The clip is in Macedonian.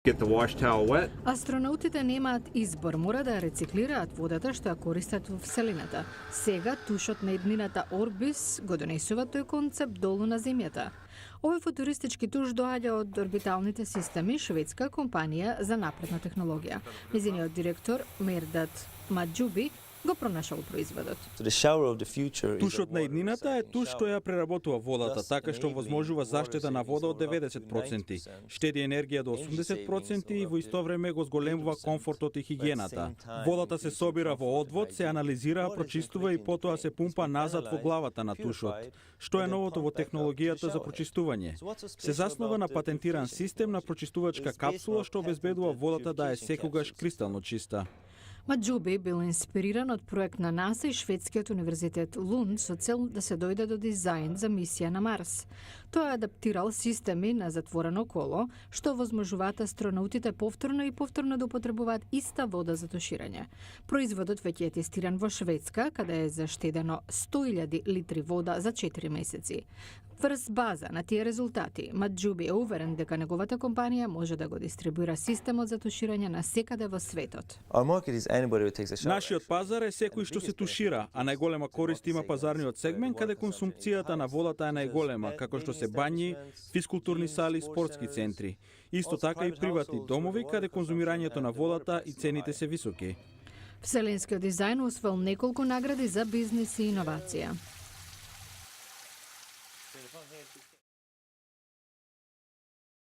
Get the wash towel wet. Астронаутите немаат избор, мора да рециклираат водата што ја користат во Вселената. Сега тушот на еднината Орбис го донесува тој концепт долу на Земјата. Овој футуристички туш доаѓа од орбиталните системи, шведска компанија за напредна технологија. Незиниот директор Мердат Маджуби го пронашал производот. Тушот на еднината е туш што ја преработува водата, така што возможува заштита на вода од 90%, штеди енергија до 80% и во исто време го зголемува комфортот и хигиената. Водата се собира во одвод, се анализира, прочистува и потоа се пумпа назад во главата на тушот. Што е новото во технологијата за прочистување? Се заснова на патентиран систем на прочистувачка капсула што обезбедува водата да е секогаш кристално чиста. Маджуби бил инспириран од проект на НАСА и шведскиот универзитет Лунд со цел да се дојде до дизајн за мисија на Марс. Тој адаптирал системи на затворено коло, што возможуваат астронаутите повторно и повторно да употребуваат иста вода за туширање. Производот веќе е тестиран во Шведска, каде е заштедено 100.000 литри вода за 4 месеци. Врз база на тие резултати, Маджуби е уверен дека неговата компанија може да го дистрибуира системот за туширање на секаде во светот. Нашиот пазар е секој што се тушира, а најголема корист има пазарниот сегмент каде консумпцијата на водата е најголема, како што се бањи, физкултурни сали, спортски центри. Исто така и приватни домови каде конзумирањето на водата и цените се високи. Вселенскиот дизајн освоил неколку награди за бизнис и иновација.